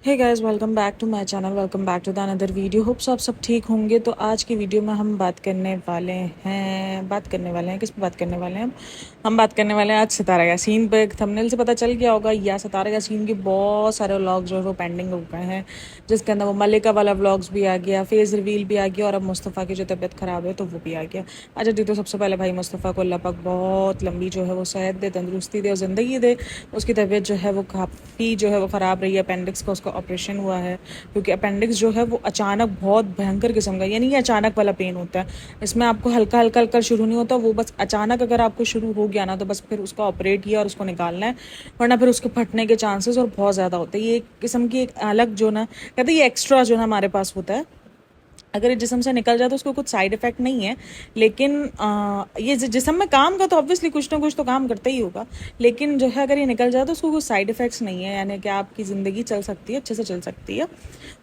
Hey guys, welcome back to my channel. Welcome back to the another video. Hope आप सब ठीक होंगे। तो आज की वीडियो में हम बात करने वाले हैं किस पे बात करने वाले हैं हम बात करने वाले हैं आज सितारा यासीन पे। थंबनेल से पता चल गया होगा, या सितारा यासीन के बहुत सारे व्लॉग जो है वो पेंडिंग हो गए हैं, जिसके अंदर वो मलिका वाला व्लॉग्स भी आ गया, फेस रिवील भी आ गया, और अब मुस्तफ़ा की जो तबीयत ख़राब है तो वो भी आ गया। अच्छा जी, तो सबसे पहले भाई मुस्तफ़ा को अल्लाह पाक बहुत लंबी जो है वो सेहत दे, तंदुरुस्ती दे और ज़िंदगी दे। उसकी तबीयत जो है वो काफ़ी जो है वो ख़राब रही है। अपेंडिक्स का उसका ऑपरेशन हुआ है, क्योंकि अपेंडिक्स जो है वो अचानक बहुत भयंकर किस्म का, यानी ये अचानक वाला पेन होता है। इसमें आपको हल्का हल्का हल्का शुरू नहीं होता, वो बस अचानक अगर आपको शुरू हो गया ना तो बस फिर उसका ऑपरेट किया और उसको निकालना है, वरना फिर उसके फटने के चांसेस और बहुत ज़्यादा होते हैं। ये एक किस्म की एक अलग जो ना कहते हैं, ये एक्स्ट्रा जो ना हमारे पास होता है। अगर ये जिस्म से निकल जाए तो उसको कुछ साइड इफेक्ट नहीं है, लेकिन ये जिस्म में काम का तो ऑब्वियसली कुछ ना कुछ तो काम करता ही होगा, लेकिन जो है अगर ये निकल जाए तो उसको कुछ साइड इफेक्ट्स नहीं है, यानी कि आपकी ज़िंदगी चल सकती है, अच्छे से चल सकती है।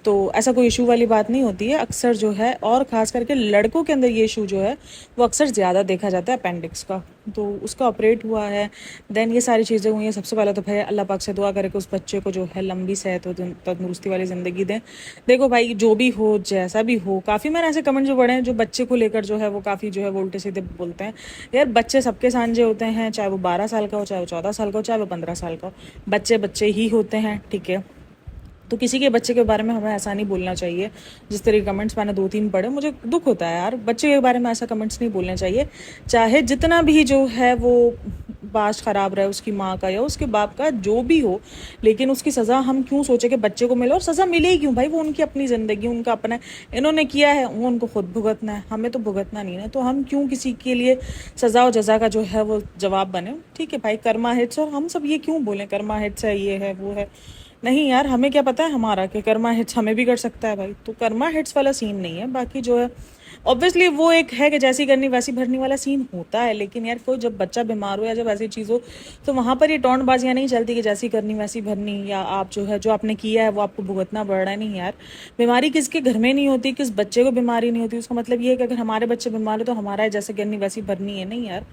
तो ऐसा कोई इशू वाली बात नहीं होती है अक्सर जो है, और ख़ास करके लड़कों के अंदर ये इशू जो है वो अक्सर ज़्यादा देखा जाता है अपेंडिक्स का। तो उसका ऑपरेट हुआ है, देन ये सारी चीज़ें हुई हैं। सबसे पहले तो भाई अल्लाह पाक से दुआ करे कि उस बच्चे को जो है लंबी सेहत हो, तंदुरुस्ती वाली ज़िंदगी दें। देखो भाई, जो भी हो जैसा भी हो, काफ़ी मैंने ऐसे कमेंट जो पढ़े हैं जो बच्चे को लेकर जो है वो काफ़ी जो है वो उल्टे सीधे बोलते हैं। यार, बच्चे सबके सांझे होते हैं, चाहे वो 12 साल का हो, चाहे वो 14 साल का हो, चाहे वो 15 साल का हो। बच्चे बच्चे ही होते हैं, ठीक है। तो किसी के बच्चे के बारे में हमें ऐसा नहीं बोलना चाहिए। जिस तरह के कमेंट्स मैंने 2-3 पढ़े, मुझे दुख होता है यार, बच्चे के बारे में ऐसा कमेंट्स नहीं बोलने चाहिए। चाहे जितना भी जो है वो पास्ट ख़राब रहे उसकी माँ का या उसके बाप का, जो भी हो, लेकिन उसकी सज़ा हम क्यों सोचे कि बच्चे को मिले, और सज़ा मिले ही क्यों भाई, वो उनकी अपनी ज़िंदगी, उनका अपना, इन्होंने किया है वो उनको खुद भुगतना है, हमें तो भुगतना नहीं है। तो हम क्यों किसी के लिए सज़ा और जज़ा का जो है वो जवाब बने। ठीक है भाई, कर्मा हिट्स, और हम सब ये क्यों बोलें कर्मा हिट्स है, ये है वो है। नहीं यार, हमें क्या पता है हमारा कि कर्मा हिट्स हमें भी कर सकता है भाई। तो कर्मा हिट्स वाला सीन नहीं है। बाकी जो है ऑब्वियसली वो एक है कि जैसी करनी वैसी भरनी वाला सीन होता है, लेकिन यार कोई जब बच्चा बीमार हो या जब ऐसी चीज़ हो तो वहाँ पर ये टोंटबाजियाँ नहीं चलती कि जैसी करनी वैसी भरनी, या आप जो है जो आपने किया है वो आपको भुगतना पड़ रहा है। नहीं यार, बीमारी किसके घर में नहीं होती, किस बच्चे को बीमारी नहीं होती, उसका मतलब ये है कि अगर हमारे बच्चे बीमार हो तो हमारा जैसे करनी वैसी भरनी है। नहीं यार,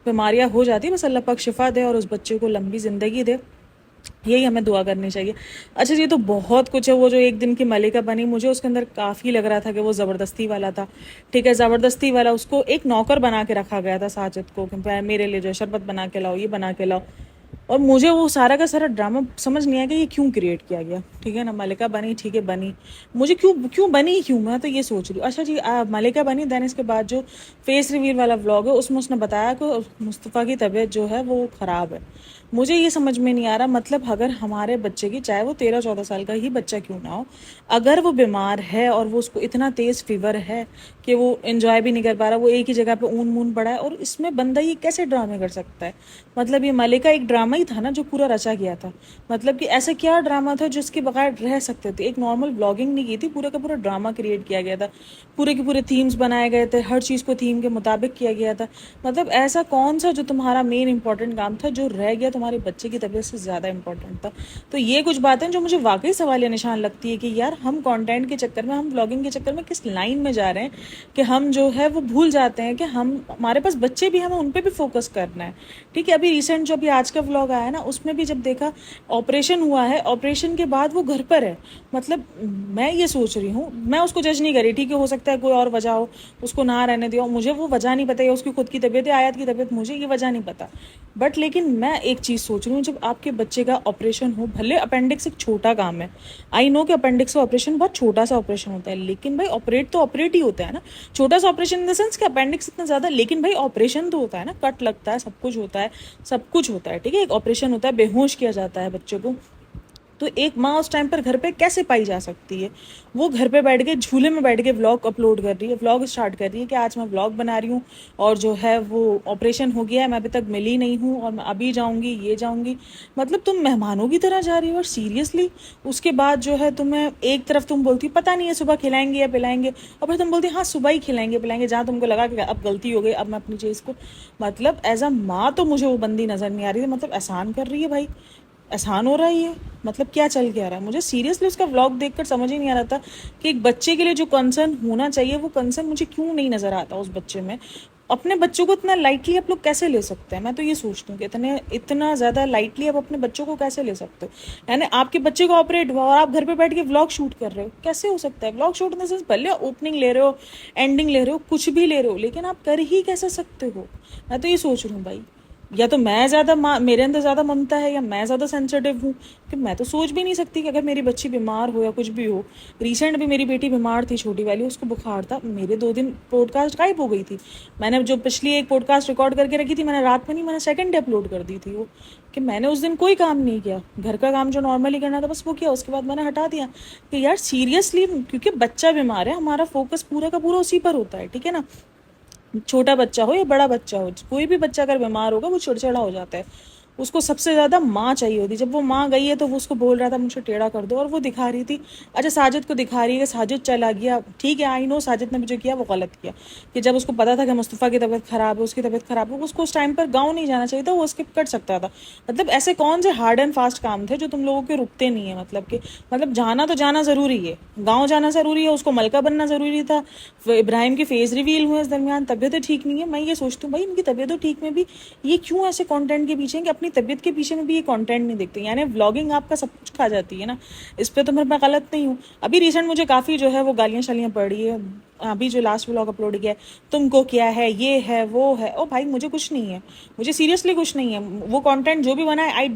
बीमारियाँ हो जाती है, बस अल्लाह पाक शिफा दे और उस बच्चे को लंबी ज़िंदगी दे, यही हमें दुआ करनी चाहिए। अच्छा जी, तो बहुत कुछ है। वो जो एक दिन की मलिका बनी, मुझे उसके अंदर काफ़ी लग रहा था कि वो ज़बरदस्ती वाला था। ठीक है, ज़बरदस्ती वाला, उसको एक नौकर बना के रखा गया था साजिद को कि मेरे लिए जो शरबत बना के लाओ, ये बना के लाओ। और मुझे वो सारा का सारा ड्रामा समझ नहीं आया कि ये क्यों क्रिएट किया गया। ठीक है ना, मलिका बनी, ठीक है बनी, मुझे क्यों क्यों बनी, क्यों, मैं तो ये सोच रही हूँ। अच्छा जी, मलिका बनी, देन इसके बाद जो फेस रिवील वाला व्लॉग है उसमें उसने बताया कि मुस्तफ़ा की तबीयत जो है वो ख़राब है। मुझे ये समझ में नहीं आ रहा, मतलब अगर हमारे बच्चे की, चाहे वो 13-14 साल का ही बच्चा क्यों ना हो, अगर वो बीमार है और वो उसको इतना तेज़ फीवर है कि वो इन्जॉय भी नहीं कर पा रहा, वो एक ही जगह पे ऊन मून पड़ा है, और इसमें बंदा ये कैसे ड्रामे कर सकता है। मतलब ये मलिका एक ड्रामा ही था ना जो पूरा रचा गया था। मतलब कि ऐसा क्या ड्रामा था जिसके बगैर रह सकते थे। एक नॉर्मल ब्लॉगिंग नहीं की थी, पूरा का पूरा ड्रामा क्रिएट किया गया था, पूरे के पूरे थीम्स बनाए गए थे, हर चीज़ को थीम के मुताबिक किया गया था। मतलब ऐसा कौन सा जो तुम्हारा मेन इंपॉर्टेंट काम था जो रह गया तुम्हारे बच्चे की तबीयत से ज़्यादा इंपॉर्टेंट था। तो ये कुछ बातें जो मुझे वाकई सवालिया निशान लगती है कि यार हम कंटेंट के चक्कर में, हम ब्लॉगिंग के चक्कर में किस लाइन में जा रहे हैं कि हम जो है वो भूल जाते हैं कि हम, हमारे पास बच्चे भी, हमें उन पर भी फोकस करना है। ठीक है, अभी रिसेंट जो अभी आज का व्लॉग आया ना, उसमें भी जब देखा ऑपरेशन हुआ है, ऑपरेशन के बाद वो घर पर है। मतलब मैं ये सोच रही हूँ, मैं उसको जज नहीं करी, ठीक है, हो सकता है कोई और वजह हो, उसको ना रहने दिया, मुझे वो वजह नहीं पता, या उसकी खुद की तबीयत है, आयत की तबीयत, मुझे ये वजह नहीं पता। बट लेकिन मैं एक चीज़ सोच रही हूँ, जब आपके बच्चे का ऑपरेशन हो, भले अपेंडिक्स एक छोटा काम है, आई नो कि अपेंडिक्स का ऑपरेशन बहुत छोटा सा ऑपरेशन होता है, लेकिन भाई ऑपरेट तो ऑपरेट ही होता है ना। छोटा सा ऑपरेशन इन द सेंस कि अपेंडिक्स इतना ज़्यादा, लेकिन भाई ऑपरेशन तो होता है ना, कट लगता है, सब कुछ होता है, सब कुछ होता है। ठीक है, एक ऑपरेशन होता है, बेहोश किया जाता है बच्चे को। तो एक माँ उस टाइम पर घर पे कैसे पाई जा सकती है। वो घर पे बैठ के झूले में बैठ के व्लॉग अपलोड कर रही है, व्लॉग स्टार्ट कर रही है कि आज मैं व्लॉग बना रही हूँ, और जो है वो ऑपरेशन हो गया है, मैं अभी तक मिली नहीं हूँ, और मैं अभी जाऊँगी, ये जाऊँगी। मतलब तुम मेहमानों की तरह जा रही हो, और सीरियसली उसके बाद जो है तुम्हें एक तरफ तुम बोलती पता नहीं है सुबह खिलाएंगे या पिलाएंगे, और फिर तुम बोलती हाँ सुबह ही खिलाएंगे पिलाएंगे, जहाँ तुमको लगा कि अब गलती हो गई, अब मैं अपनी चीज़ को, मतलब एज अ माँ तो मुझे वो बंदी नज़र नहीं आ रही थी। मतलब एहसान कर रही है भाई, आसान हो रहा है ये, मतलब क्या चल के आ रहा है। मुझे सीरियसली उसका व्लॉग देखकर समझ ही नहीं आ रहा था कि एक बच्चे के लिए जो कंसर्न होना चाहिए वो कंसर्न मुझे क्यों नहीं नज़र आता उस बच्चे में। अपने बच्चों को इतना लाइटली आप लोग कैसे ले सकते हैं? मैं तो ये सोचती हूँ कि इतना ज़्यादा लाइटली आप अपने बच्चों को कैसे ले सकते हो? यानी आपके बच्चे को ऑपरेट हुआ और आप घर पे बैठ के व्लॉग शूट कर रहे हो, कैसे हो सकता है? Vlog shoot in the sense, भले ओपनिंग ले रहे हो, एंडिंग ले रहे हो, कुछ भी ले रहे हो, लेकिन आप कर ही कैसे सकते हो? मैं तो ये सोच रही हूँ भाई, या तो मैं ज़्यादा मेरे अंदर ज़्यादा ममता है, या मैं ज़्यादा सेंसिटिव हूँ कि मैं तो सोच भी नहीं सकती कि अगर मेरी बच्ची बीमार हो या कुछ भी हो। रिसेंट भी मेरी बेटी बीमार थी, छोटी वाली, उसको बुखार था, मेरे 2 दिन पॉडकास्ट गायब हो गई थी। मैंने जो पिछली एक पॉडकास्ट रिकॉर्ड करके रखी थी, मैंने रात में नहीं, मैंने सेकंड डे अपलोड कर दी थी वो, कि मैंने उस दिन कोई काम नहीं किया, घर का काम जो नॉर्मली करना था बस वो किया, उसके बाद मैंने हटा दिया कि यार सीरियसली, क्योंकि बच्चा बीमार है, हमारा फोकस पूरा का पूरा उसी पर होता है, ठीक है ना? छोटा बच्चा हो या बड़ा बच्चा हो, कोई भी बच्चा अगर बीमार होगा वो चिड़चिड़ा हो जाता है, उसको सबसे ज़्यादा माँ चाहिए होती है। जब वो माँ गई है तो वो उसको बोल रहा था मुझे टेढ़ा कर दो, और वो दिखा रही थी, अच्छा साजिद को दिखा रही है, साजिद चला गया, ठीक है, आई नो साजिद ने मुझे किया वो गलत किया, कि जब उसको पता था कि मुस्तफ़ा की तबीयत ख़राब है, उसकी तबीयत ख़राब है, उसको उस टाइम पर गाँव नहीं जाना चाहिए था, वो स्किप कर सकता था। मतलब ऐसे कौन से हार्ड एंड फास्ट काम थे जो तुम लोगों के रुकते नहीं है? मतलब कि मतलब जाना तो जाना ज़रूरी है, गाँव जाना ज़रूरी है, उसको मलका बनना ज़रूरी था, इब्राहिम के फेस रिवील हुए इस दरमियान, तबीयत ठीक नहीं है। मैं ये सोचती हूँ भाई, इनकी तबीयत ठीक में भी ये क्यों ऐसे कंटेंट के पीछे हैं कि अपनी तबीयत के पीछे में भी ये कंटेंट नहीं देखते? यानी व्लॉगिंग आपका सब कुछ खा जाती है ना, इस पे तो मैं गलत नहीं हूँ। अभी रिसेंट मुझे काफ़ी जो है वो गालियाँ शालियाँ पड़ी है, अभी जो लास्ट व्लॉग अपलोड किया है, तुमको क्या है, ये है वो है, ओ भाई मुझे कुछ नहीं है, मुझे सीरियसली कुछ नहीं है। वो कंटेंट जो भी बना है,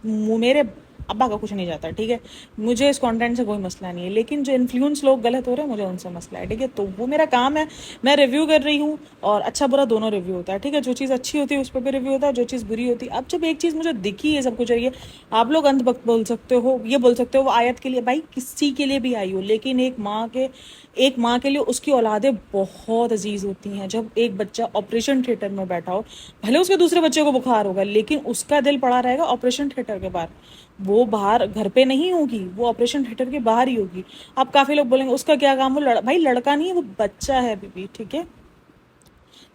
मेरे अब्बा का कुछ नहीं जाता, ठीक है, मुझे इस कंटेंट से कोई मसला नहीं है, लेकिन जो इन्फ्लुएंस लोग गलत हो रहे हैं मुझे उनसे मसला है, ठीक है? तो वो मेरा काम है, मैं रिव्यू कर रही हूँ, और अच्छा बुरा दोनों रिव्यू होता है, ठीक है? जो चीज़ अच्छी होती है उस पर भी रिव्यू होता है, जो चीज़ बुरी होती है। अब जब एक चीज़ मुझे दिखी है सब कुछ, चाहिए आप लोग अंत वक्त बोल सकते हो, ये बोल सकते हो वो आयत के लिए, भाई किसी के लिए भी आई हो, लेकिन एक माँ के लिए उसकी औलादें बहुत अजीज होती हैं। जब एक बच्चा ऑपरेशन थिएटर में बैठा हो, भले उसके दूसरे बच्चे को बुखार होगा, लेकिन उसका दिल पड़ा रहेगा ऑपरेशन थिएटर के बाहर, वो बाहर घर पे नहीं होगी, वो ऑपरेशन थिएटर के बाहर ही होगी। अब काफी लोग बोलेंगे उसका क्या काम, वो भाई लड़का नहीं है, वो बच्चा है बीबी, ठीक है?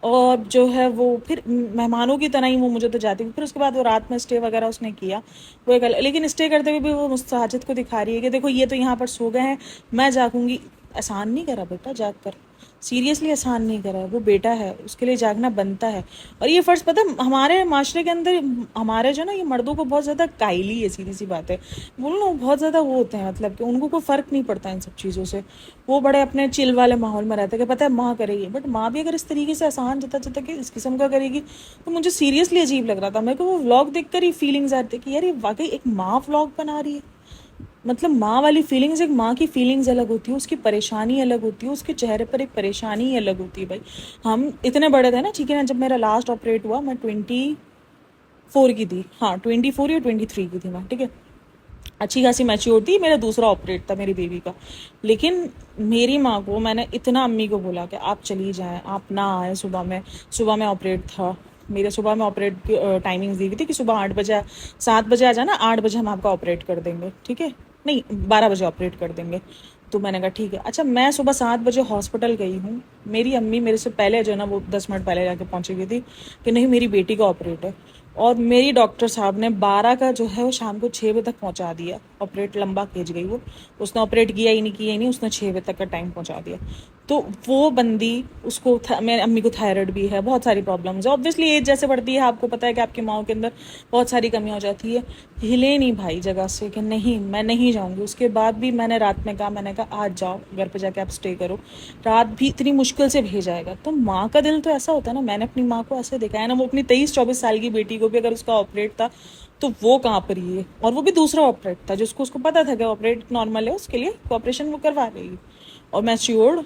और जो है वो फिर मेहमानों की तरह ही वो मुझे तो जाती हुई, फिर उसके बाद वो रात में स्टे वगैरह उसने किया, वो एक लेकिन स्टे करते हुए भी वो साजिद को दिखा रही है कि देखो ये तो यहाँ पर सो गए हैं, मैं जागूंगी। आसान नहीं करा बेटा जाग कर, सीरियसली आसान नहीं करा है, वो बेटा है, उसके लिए जागना बनता है। और ये फ़र्ज़ पता है हमारे माशरे के अंदर, हमारे जो ना ये मर्दों को बहुत ज़्यादा कायली है, सीधी सी बात है, बोलो ना, बहुत ज़्यादा वो होते हैं, मतलब कि उनको कोई फ़र्क नहीं पड़ता इन सब चीज़ों से, वो बड़े अपने चिल वाले माहौल में रहते हैं कि पता है माँ करेगी, बट माँ भी अगर इस तरीके से आसान जता जता कि इस किस्म का करेगी, तो मुझे सीरियसली अजीब लग रहा था। मेरे को वो व्लॉग देख कर ही फीलिंग्स आती कि यार ये वाकई एक माँ व्लॉग बना रही है। मतलब माँ वाली फीलिंग्स, एक माँ की फीलिंग्स अलग होती है, उसकी परेशानी अलग होती है, उसके चेहरे पर एक परेशानी ही अलग होती है। भाई हम इतने बड़े थे ना, ठीक है ना, जब मेरा लास्ट ऑपरेट हुआ मैं 24 की थी, हाँ 24 या 23 की थी मैं, ठीक है, अच्छी खासी मैच्योर थी, मेरा दूसरा ऑपरेट था मेरी बेबी का। लेकिन मेरी माँ को मैंने इतना अम्मी को बोला कि आप चली जाएं, आप ना आए सुबह में ऑपरेट था मेरे, सुबह में ऑपरेट की टाइमिंग्स दी हुई थी कि सुबह 8 बजे 7 बजे आ जाना, 8 बजे हम आपका ऑपरेट कर देंगे, ठीक है, नहीं 12 बजे ऑपरेट कर देंगे। तो मैंने कहा ठीक है। अच्छा मैं सुबह 7 बजे हॉस्पिटल गई हूँ, मेरी अम्मी मेरे से पहले जो है ना वो 10 मिनट पहले जाके पहुँची हुई थी कि नहीं मेरी बेटी का ऑपरेट है, और मेरी डॉक्टर साहब ने 12 का जो है वो शाम को 6 बजे तक पहुंचा दिया। ऑपरेट लंबा खींच गई वो, उसने ऑपरेट किया ही नहीं, उसने 6 बजे तक का टाइम पहुंचा दिया। तो वो बंदी, उसको मेरी अम्मी को थायराइड भी है, बहुत सारी प्रॉब्लम्स है, ऑब्वियसली एज जैसे बढ़ती है आपको पता है कि आपकी माओ के अंदर बहुत सारी कमी हो जाती है। हिले नहीं भाई जगह से कि नहीं मैं नहीं जाऊँगी। उसके बाद भी मैंने रात में कहा, मैंने कहा आज जाओ घर पे जाके आप स्टे करो, रात भी इतनी मुश्किल से भेजाएगा। तो माँ का दिल तो ऐसा होता है ना, मैंने अपनी माँ को ऐसे देखा है ना, वो अपनी 23-24 साल की बेटी को भी अगर उसका ऑपरेट था तो वो कहाँ पर ही है, और वो भी दूसरा ऑपरेट था जिसको उसको पता था कि ऑपरेट नॉर्मल है, उसके लिए ऑपरेशन वो करवा रही। और मैं श्योर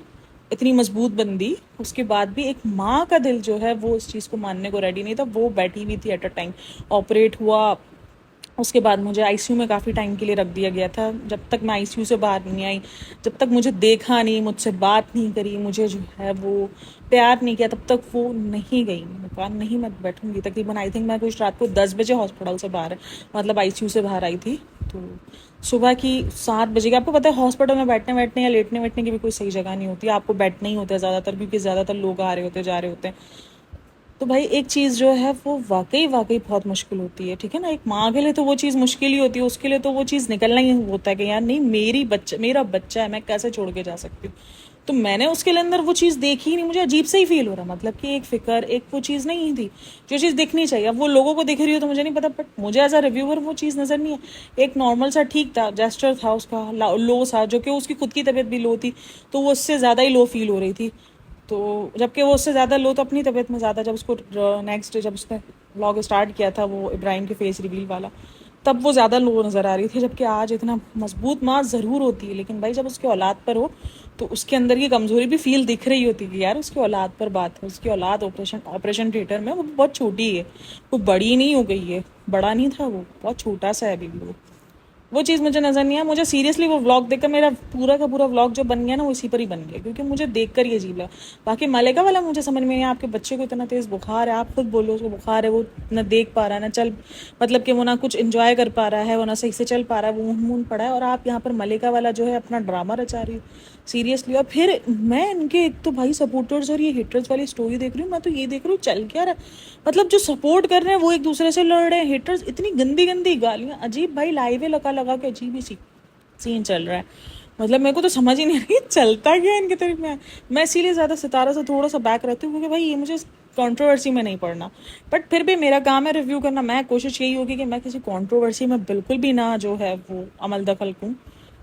इतनी मजबूत बंदी, उसके बाद भी एक माँ का दिल जो है वो इस चीज़ को मानने को रेडी नहीं था। वो बैठी हुई थी एट अ टाइम, ऑपरेट हुआ, उसके बाद मुझे आईसीयू में काफ़ी टाइम के लिए रख दिया गया था। जब तक मैं आईसीयू से बाहर नहीं आई, जब तक मुझे देखा नहीं, मुझसे बात नहीं करी, मुझे जो है वो प्यार नहीं किया, तब तक वो नहीं गई। मैंने कहा नहीं मैं बैठूंगी। तकरीबन आई थिंक मैं कुछ रात को 10 बजे हॉस्पिटल से बाहर, मतलब आईसीयू से बाहर आई थी। तो सुबह की 7 बजे की, आपको पता है हॉस्पिटल में बैठने बैठने या लेटने बैठने की भी कोई सही जगह नहीं होती, आपको बैठना ही होता है ज़्यादातर, क्योंकि ज़्यादातर लोग आ रहे होते जा रहे होते हैं। तो भाई एक चीज़ जो है वो वाकई वाकई बहुत मुश्किल होती है, ठीक है ना। एक माँ के लिए तो वो चीज़ मुश्किल ही होती है, उसके लिए तो वो चीज़ निकलना ही होता है कि यार नहीं मेरा बच्चा है, मैं कैसे छोड़ के जा सकती हूँ। तो मैंने उसके अंदर वो चीज़ देखी नहीं, मुझे अजीब सा ही फील हो रहा, मतलब कि एक फिक्र, एक वो चीज़ नहीं थी जो चीज़ दिखनी चाहिए। अब वो लोगों को दिख रही हो तो मुझे नहीं पता, बट मुझे एज अ रिव्यूअर वो चीज़ नज़र नहीं है। एक नॉर्मल सा ठीक था, जेस्चर था उसका लो सा, जो कि उसकी खुद की तबीयत भी लो थी, तो वो उससे ज़्यादा ही लो फील हो रही थी। तो जबकि वो उससे ज़्यादा लो तो अपनी तबीयत में ज़्यादा, जब उसको नेक्स्ट डे जब उसने व्लॉग स्टार्ट किया था वो इब्राहिम के फेस रिवील वाला, तब वो ज़्यादा लो नज़र आ रही थी। जबकि आज इतना मजबूत माँ ज़रूर होती है, लेकिन भाई जब उसके औलाद पर हो तो उसके अंदर की कमज़ोरी भी फील दिख रही होती है कि यार उसकी औलाद पर बात है, उसकी औलाद ऑपरेशन थिएटर में, वो बहुत छोटी है, वो बड़ी नहीं हो गई है, बड़ा नहीं था वो, बहुत छोटा सा है अभी भी वो चीज़ मुझे नज़र नहीं आया। मुझे सीरियसली वो व्लॉग देखकर मेरा पूरा का पूरा व्लॉग जो बन गया ना वो इसी पर ही बन गया, क्योंकि मुझे देखकर ये अजीब लगा। बाकी मलेका वाला मुझे समझ में नहीं आया, आपके बच्चे को इतना तेज़ बुखार है, आप खुद बोलो उसको बुखार है, वो ना देख पा रहा है ना चल, मतलब कि वो ना कुछ इन्जॉय कर पा रहा है, वो ना सही से चल पा रहा है, वो मून पड़ा है, और आप यहाँ पर मलेका वाला जो है अपना ड्रामा रचा रही हो सीरियसली। और फिर मैं इनके एक तो भाई सपोर्टर्स और ये हेटर्स वाली स्टोरी देख रही हूँ, मैं तो ये देख रही हूँ चल क्या रहा है, मतलब जो सपोर्ट कर रहे हैं वो एक दूसरे से लड़ रहे हैं, हेटर्स इतनी गंदी गंदी गालियां, अजीब भाई लाइवे लगा लगा के अजीब ही सीन चल रहा है। मतलब मेरे को तो समझ ही नहीं आ रही चलता क्या है इनके तरफ में। मैं इसीलिए ज़्यादा सितारा से थोड़ा सा बैक रहती हूँ, क्योंकि भाई ये मुझे कंट्रोवर्सी में नहीं पड़ना, बट फिर भी मेरा काम है रिव्यू करना। मैं कोशिश यही होगी कि मैं किसी कंट्रोवर्सी में बिल्कुल भी ना जो है वो अमल दखल करूँ,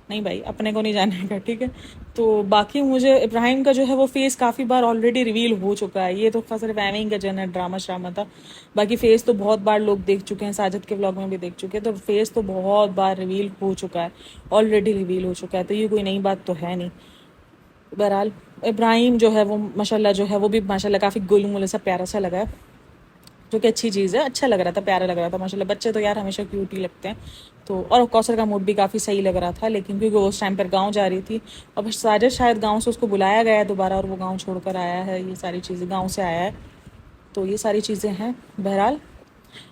नहीं भाई अपने को नहीं जाने का, ठीक है। तो बाकी मुझे इब्राहिम का जो है वो फेस काफ़ी बार ऑलरेडी रिवील हो चुका है, ये तो सिर्फ एविंग का जो है ड्रामा श्रामा था। बाकी फेस तो बहुत बार लोग देख चुके हैं, साजिद के व्लॉग में भी देख चुके हैं, तो फेस तो बहुत बार रिवील हो चुका है, ऑलरेडी रिवील हो चुका है, तो ये कोई नई बात तो है नहीं। बहरहाल इब्राहिम जो है वो माशाल्लाह जो है वो भी माशाल्लाह काफ़ी गुलमुल सा प्यारा सा लगा है, जो कि अच्छी चीज़ है, अच्छा लग रहा था, प्यारा लग रहा था माशाल्लाह। बच्चे तो यार हमेशा क्यूट ही लगते हैं। तो और कौसर का मूड भी काफ़ी सही लग रहा था, लेकिन क्योंकि वो उस टाइम पर गांव जा रही थी, और साजिद शायद गांव से उसको बुलाया गया है दोबारा, और वो गांव छोड़कर आया है, ये सारी चीज़ें गांव से आया है, तो ये सारी चीज़ें हैं। बहरहाल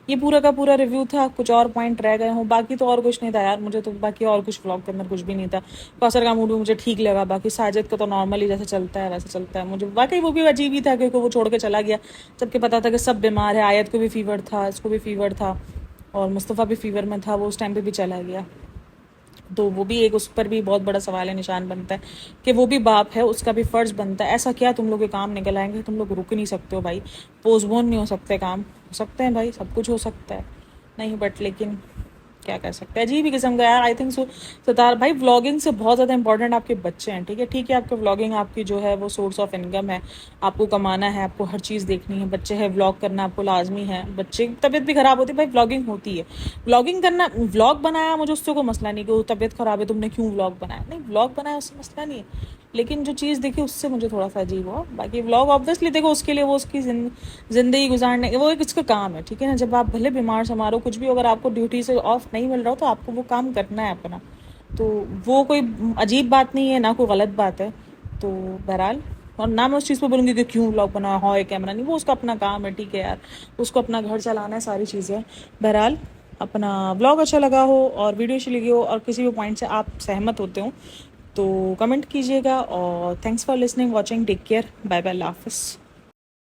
ये पूरा का पूरा रिव्यू था, कुछ और पॉइंट रह गए हों, बाकी तो और कुछ नहीं था यार, मुझे तो बाकी और कुछ व्लॉग के अंदर कुछ भी नहीं था। कौसर का मूड भी मुझे ठीक लगा, बाकी साजिद का तो नॉर्मली जैसे चलता है वैसे चलता है। मुझे वाकई वो भी अजीब ही था, क्योंकि वो छोड़ के चला गया जबकि पता था कि सब बीमार है, आयत को भी फीवर था, इसको भी फीवर था, और मुस्तफ़ा भी फीवर में था, वो उस टाइम पे भी चला गया। तो वो भी एक उस पर भी बहुत बड़ा सवाल है, निशान बनता है कि वो भी बाप है, उसका भी फ़र्ज़ बनता है। ऐसा क्या तुम लोग के काम निकल आएंगे, तुम लोग रुक नहीं सकते हो भाई, पोस्टपोन नहीं हो सकते काम, हो सकते हैं भाई, सब कुछ हो सकता है, नहीं बट लेकिन क्या कर सकते हैं, अजीब ही किस्म का यार। आई थिंक सो सितार भाई व्लॉगिंग से बहुत ज़्यादा इंपॉर्टेंट आपके बच्चे हैं, ठीक है। ठीक है आपके व्लॉगिंग आपकी जो है वो सोर्स ऑफ इनकम है, आपको कमाना है, आपको हर चीज़ देखनी है, बच्चे है व्लॉग करना आपको लाजमी है, बच्चे की तबीयत भी ख़राब होती है भाई, व्लॉगिंग होती है, व्लॉगिंग करना। व्लॉग बनाया मुझे उससे कोई मसला नहीं कि वो तबीयत ख़राब है तुमने क्यों व्लॉग बनाया, नहीं व्लॉग बनाया उससे मसला नहीं है, लेकिन जो चीज़ देखी उससे मुझे थोड़ा सा अजीब हुआ। बाकी व्लॉग ऑब्वियसली देखो उसके लिए वो उसकी ज़िंदगी गुजारने वो एक इसका काम है, ठीक है ना। जब आप भले बीमार समारो कुछ भी, अगर आपको ड्यूटी से ऑफ नहीं मिल रहा हो तो आपको वो काम करना है अपना, तो वो कोई अजीब बात नहीं है ना कोई गलत बात है। तो बहरहाल, और ना मैं उस चीज़ पर बोलूँगी कि क्यों व्लॉग बना हो कैमरा नहीं, वो उसका अपना काम है, ठीक है यार, उसको अपना घर चलाना है, सारी चीज़ें। बहरहाल अपना व्लॉग अच्छा लगा हो और वीडियो अच्छी लगी हो और किसी भी पॉइंट से आप सहमत होते हो तो कमेंट कीजिएगा, और thanks for listening watching, take care, bye bye, अल्लाह हाफिज़।